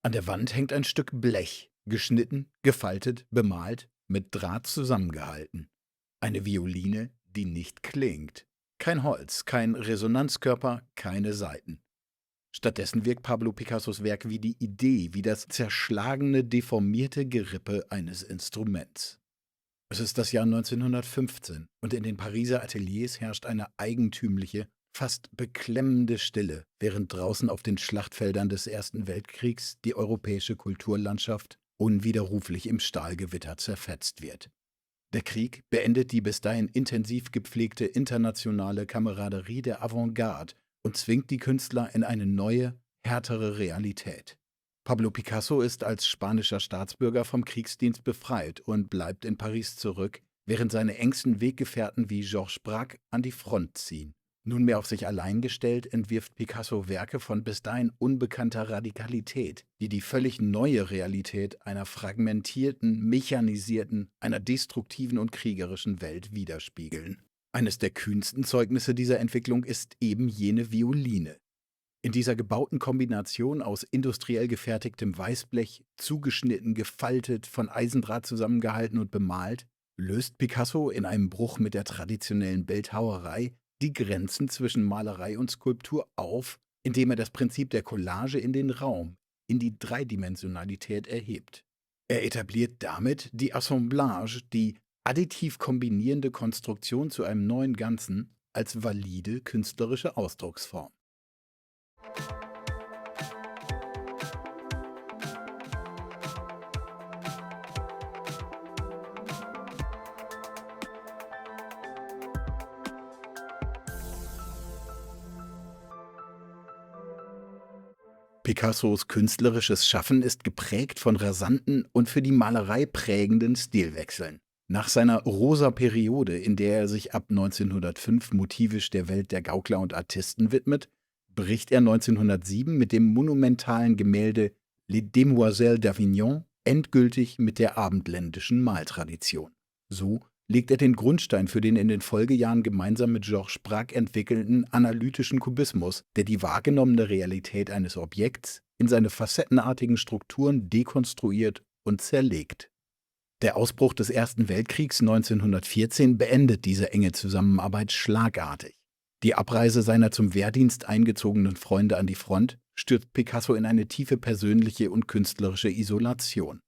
An der Wand hängt ein Stück Blech, geschnitten, gefaltet, bemalt, mit Draht zusammengehalten. Eine Violine, die nicht klingt. Kein Holz, kein Resonanzkörper, keine Saiten. Stattdessen wirkt Pablo Picassos Werk wie die Idee, wie das zerschlagene, deformierte Gerippe eines Instruments. Es ist das Jahr 1915 und in den Pariser Ateliers herrscht eine eigentümliche, fast beklemmende Stille, während draußen auf den Schlachtfeldern des Ersten Weltkriegs die europäische Kulturlandschaft unwiderruflich im Stahlgewitter zerfetzt wird. Der Krieg beendet die bis dahin intensiv gepflegte internationale Kameraderie der Avantgarde und zwingt die Künstler in eine neue, härtere Realität. Pablo Picasso ist als spanischer Staatsbürger vom Kriegsdienst befreit und bleibt in Paris zurück, während seine engsten Weggefährten wie Georges Braque an die Front ziehen. Nunmehr auf sich allein gestellt, entwirft Picasso Werke von bis dahin unbekannter Radikalität, die die völlig neue Realität einer fragmentierten, mechanisierten, einer destruktiven und kriegerischen Welt widerspiegeln. Eines der kühnsten Zeugnisse dieser Entwicklung ist eben jene Violine. In dieser gebauten Kombination aus industriell gefertigtem Weißblech, zugeschnitten, gefaltet, von Eisendraht zusammengehalten und bemalt, löst Picasso in einem Bruch mit der traditionellen Bildhauerei die Grenzen zwischen Malerei und Skulptur auf, indem er das Prinzip der Collage in den Raum, in die Dreidimensionalität erhebt. Er etabliert damit die Assemblage, die additiv kombinierende Konstruktion zu einem neuen Ganzen, als valide künstlerische Ausdrucksform. Picassos künstlerisches Schaffen ist geprägt von rasanten und für die Malerei prägenden Stilwechseln. Nach seiner rosa Periode, in der er sich ab 1905 motivisch der Welt der Gaukler und Artisten widmet, bricht er 1907 mit dem monumentalen Gemälde Les Demoiselles d'Avignon endgültig mit der abendländischen Maltradition. So legt er den Grundstein für den in den Folgejahren gemeinsam mit Georges Braque entwickelten analytischen Kubismus, der die wahrgenommene Realität eines Objekts in seine facettenartigen Strukturen dekonstruiert und zerlegt. Der Ausbruch des Ersten Weltkriegs 1914 beendet diese enge Zusammenarbeit schlagartig. Die Abreise seiner zum Wehrdienst eingezogenen Freunde an die Front stürzt Picasso in eine tiefe persönliche und künstlerische Isolation.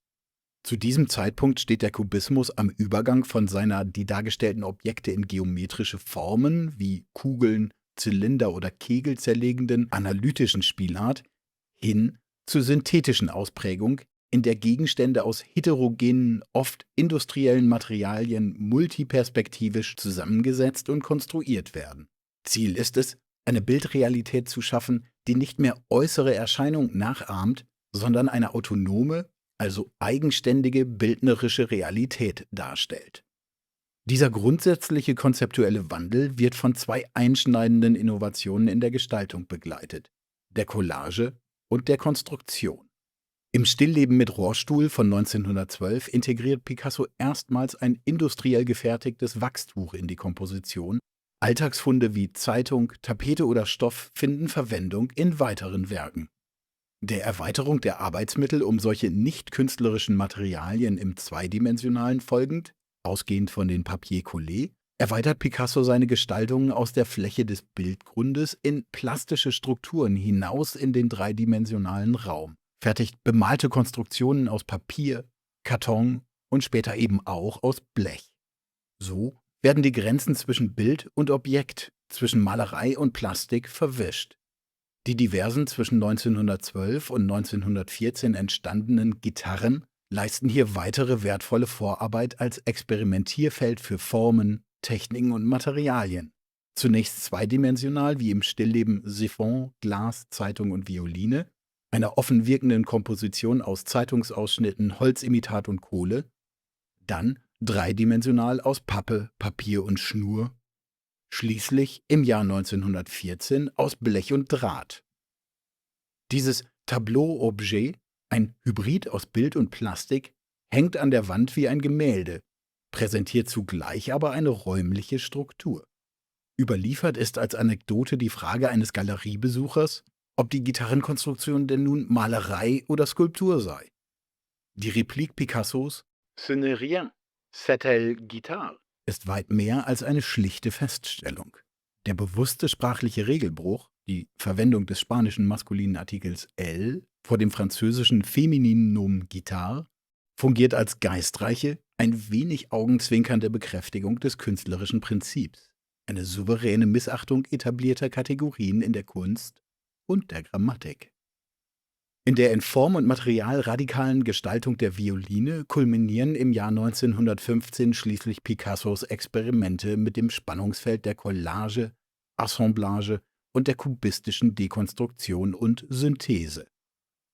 Zu diesem Zeitpunkt steht der Kubismus am Übergang von seiner die dargestellten Objekte in geometrische Formen wie Kugeln, Zylinder oder Kegel zerlegenden analytischen Spielart hin zur synthetischen Ausprägung, in der Gegenstände aus heterogenen, oft industriellen Materialien multiperspektivisch zusammengesetzt und konstruiert werden. Ziel ist es, eine Bildrealität zu schaffen, die nicht mehr äußere Erscheinungen nachahmt, sondern eine autonome, also eigenständige bildnerische Realität darstellt. Dieser grundsätzliche konzeptuelle Wandel wird von zwei einschneidenden Innovationen in der Gestaltung begleitet: der Collage und der Konstruktion. Im Stillleben mit Rohrstuhl von 1912 integriert Picasso erstmals ein industriell gefertigtes Wachstuch in die Komposition. Alltagsfunde wie Zeitung, Tapete oder Stoff finden Verwendung in weiteren Werken. Der Erweiterung der Arbeitsmittel um solche nicht künstlerischen Materialien im Zweidimensionalen folgend, ausgehend von den Papier-Collé, erweitert Picasso seine Gestaltungen aus der Fläche des Bildgrundes in plastische Strukturen hinaus in den dreidimensionalen Raum, fertigt bemalte Konstruktionen aus Papier, Karton und später eben auch aus Blech. So werden die Grenzen zwischen Bild und Objekt, zwischen Malerei und Plastik verwischt. Die diversen zwischen 1912 und 1914 entstandenen Gitarren leisten hier weitere wertvolle Vorarbeit als Experimentierfeld für Formen, Techniken und Materialien. Zunächst zweidimensional wie im Stillleben Siphon, Glas, Zeitung und Violine, einer offen wirkenden Komposition aus Zeitungsausschnitten, Holzimitat und Kohle, dann dreidimensional aus Pappe, Papier und Schnur, schließlich im Jahr 1914 aus Blech und Draht. Dieses Tableau-Objet, ein Hybrid aus Bild und Plastik, hängt an der Wand wie ein Gemälde, präsentiert zugleich aber eine räumliche Struktur. Überliefert ist als Anekdote die Frage eines Galeriebesuchers, ob die Gitarrenkonstruktion denn nun Malerei oder Skulptur sei. Die Replik Picassos Ce n'est rien, c'est elle guitare ist weit mehr als eine schlichte Feststellung. Der bewusste sprachliche Regelbruch, die Verwendung des spanischen maskulinen Artikels el vor dem französischen femininen Nomen guitare, fungiert als geistreiche, ein wenig augenzwinkernde Bekräftigung des künstlerischen Prinzips, eine souveräne Missachtung etablierter Kategorien in der Kunst und der Grammatik. In der in Form und Material radikalen Gestaltung der Violine kulminieren im Jahr 1915 schließlich Picassos Experimente mit dem Spannungsfeld der Collage, Assemblage und der kubistischen Dekonstruktion und Synthese.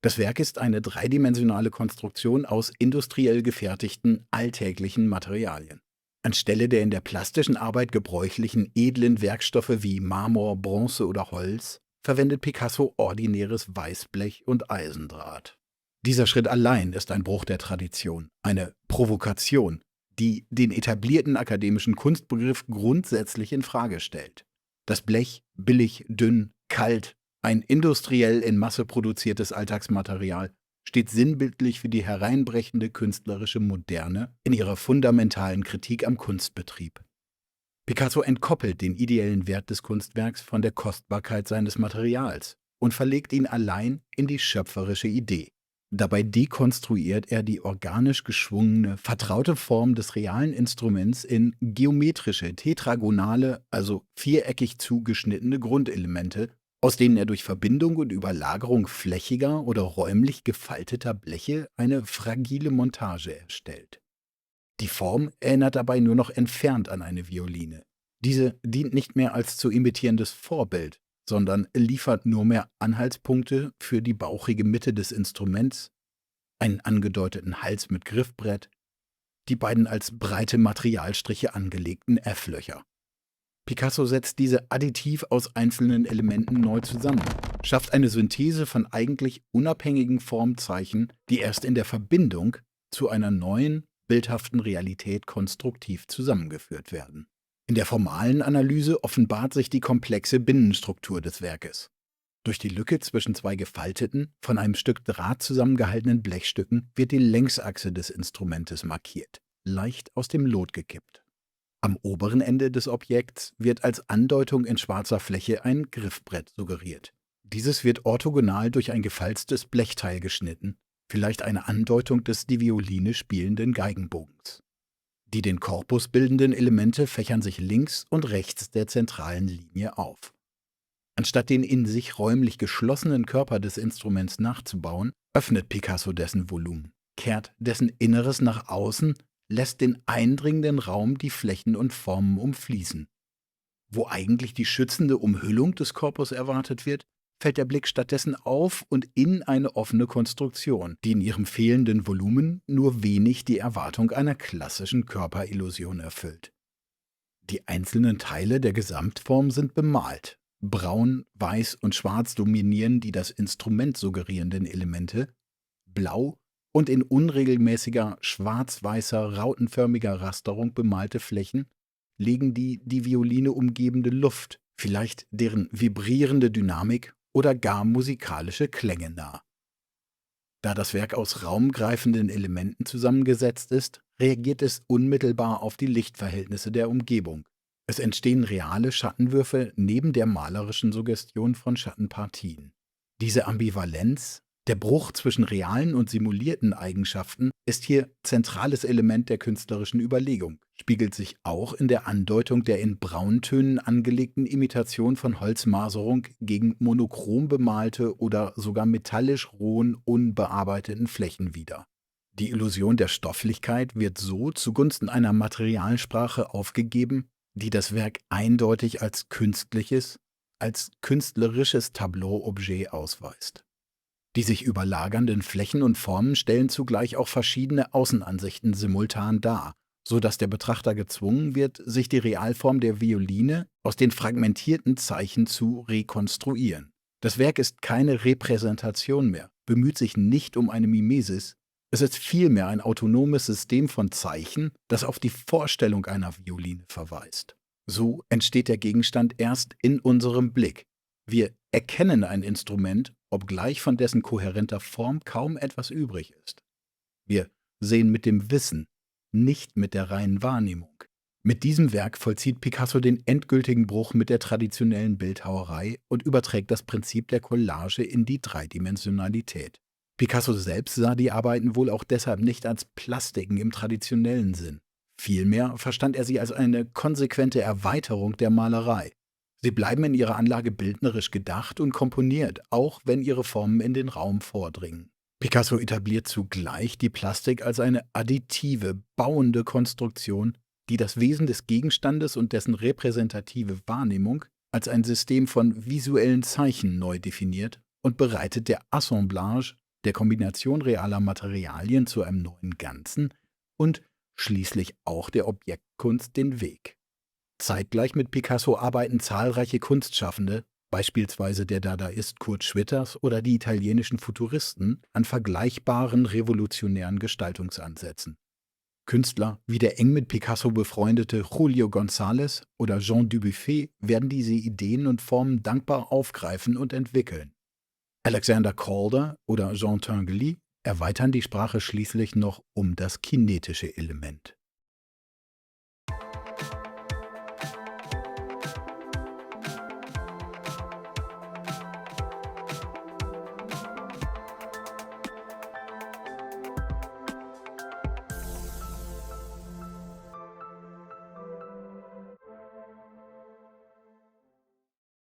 Das Werk ist eine dreidimensionale Konstruktion aus industriell gefertigten, alltäglichen Materialien. Anstelle der in der plastischen Arbeit gebräuchlichen edlen Werkstoffe wie Marmor, Bronze oder Holz verwendet Picasso ordinäres Weißblech und Eisendraht. Dieser Schritt allein ist ein Bruch der Tradition, eine Provokation, die den etablierten akademischen Kunstbegriff grundsätzlich in Frage stellt. Das Blech, billig, dünn, kalt, ein industriell in Masse produziertes Alltagsmaterial, steht sinnbildlich für die hereinbrechende künstlerische Moderne in ihrer fundamentalen Kritik am Kunstbetrieb. Picasso entkoppelt den ideellen Wert des Kunstwerks von der Kostbarkeit seines Materials und verlegt ihn allein in die schöpferische Idee. Dabei dekonstruiert er die organisch geschwungene, vertraute Form des realen Instruments in geometrische, tetragonale, also viereckig zugeschnittene Grundelemente, aus denen er durch Verbindung und Überlagerung flächiger oder räumlich gefalteter Bleche eine fragile Montage erstellt. Die Form erinnert dabei nur noch entfernt an eine Violine. Diese dient nicht mehr als zu imitierendes Vorbild, sondern liefert nur mehr Anhaltspunkte für die bauchige Mitte des Instruments, einen angedeuteten Hals mit Griffbrett, die beiden als breite Materialstriche angelegten F-Löcher. Picasso setzt diese additiv aus einzelnen Elementen neu zusammen, schafft eine Synthese von eigentlich unabhängigen Formzeichen, die erst in der Verbindung zu einer neuen, bildhaften Realität konstruktiv zusammengeführt werden. In der formalen Analyse offenbart sich die komplexe Binnenstruktur des Werkes. Durch die Lücke zwischen zwei gefalteten, von einem Stück Draht zusammengehaltenen Blechstücken wird die Längsachse des Instrumentes markiert, leicht aus dem Lot gekippt. Am oberen Ende des Objekts wird als Andeutung in schwarzer Fläche ein Griffbrett suggeriert. Dieses wird orthogonal durch ein gefalztes Blechteil geschnitten, vielleicht eine Andeutung des die Violine spielenden Geigenbogens. Die den Korpus bildenden Elemente fächern sich links und rechts der zentralen Linie auf. Anstatt den in sich räumlich geschlossenen Körper des Instruments nachzubauen, öffnet Picasso dessen Volumen, kehrt dessen Inneres nach außen, lässt den eindringenden Raum die Flächen und Formen umfließen. Wo eigentlich die schützende Umhüllung des Korpus erwartet wird, fällt der Blick stattdessen auf und in eine offene Konstruktion, die in ihrem fehlenden Volumen nur wenig die Erwartung einer klassischen Körperillusion erfüllt. Die einzelnen Teile der Gesamtform sind bemalt. Braun, Weiß und Schwarz dominieren die das Instrument suggerierenden Elemente, blau und in unregelmäßiger, schwarz-weißer, rautenförmiger Rasterung bemalte Flächen legen die Violine umgebende Luft, vielleicht deren vibrierende Dynamik oder gar musikalische Klänge nahe. Da das Werk aus raumgreifenden Elementen zusammengesetzt ist, reagiert es unmittelbar auf die Lichtverhältnisse der Umgebung. Es entstehen reale Schattenwürfe neben der malerischen Suggestion von Schattenpartien. Diese Ambivalenz, der Bruch zwischen realen und simulierten Eigenschaften, ist hier zentrales Element der künstlerischen Überlegung, spiegelt sich auch in der Andeutung der in Brauntönen angelegten Imitation von Holzmaserung gegen monochrom bemalte oder sogar metallisch rohen, unbearbeiteten Flächen wider. Die Illusion der Stofflichkeit wird so zugunsten einer Materialsprache aufgegeben, die das Werk eindeutig als künstliches, als künstlerisches Tableau-Objet ausweist. Die sich überlagernden Flächen und Formen stellen zugleich auch verschiedene Außenansichten simultan dar, so dass der Betrachter gezwungen wird, sich die Realform der Violine aus den fragmentierten Zeichen zu rekonstruieren. Das Werk ist keine Repräsentation mehr, bemüht sich nicht um eine Mimesis, es ist vielmehr ein autonomes System von Zeichen, das auf die Vorstellung einer Violine verweist. So entsteht der Gegenstand erst in unserem Blick. Wir erkennen ein Instrument, obgleich von dessen kohärenter Form kaum etwas übrig ist. Wir sehen mit dem Wissen, nicht mit der reinen Wahrnehmung. Mit diesem Werk vollzieht Picasso den endgültigen Bruch mit der traditionellen Bildhauerei und überträgt das Prinzip der Collage in die Dreidimensionalität. Picasso selbst sah die Arbeiten wohl auch deshalb nicht als Plastiken im traditionellen Sinn. Vielmehr verstand er sie als eine konsequente Erweiterung der Malerei. Sie bleiben in ihrer Anlage bildnerisch gedacht und komponiert, auch wenn ihre Formen in den Raum vordringen. Picasso etabliert zugleich die Plastik als eine additive, bauende Konstruktion, die das Wesen des Gegenstandes und dessen repräsentative Wahrnehmung als ein System von visuellen Zeichen neu definiert und bereitet der Assemblage, der Kombination realer Materialien zu einem neuen Ganzen und schließlich auch der Objektkunst den Weg. Zeitgleich mit Picasso arbeiten zahlreiche Kunstschaffende, beispielsweise der Dadaist Kurt Schwitters oder die italienischen Futuristen, an vergleichbaren revolutionären Gestaltungsansätzen. Künstler wie der eng mit Picasso befreundete Julio González oder Jean Dubuffet werden diese Ideen und Formen dankbar aufgreifen und entwickeln. Alexander Calder oder Jean Tinguely erweitern die Sprache schließlich noch um das kinetische Element.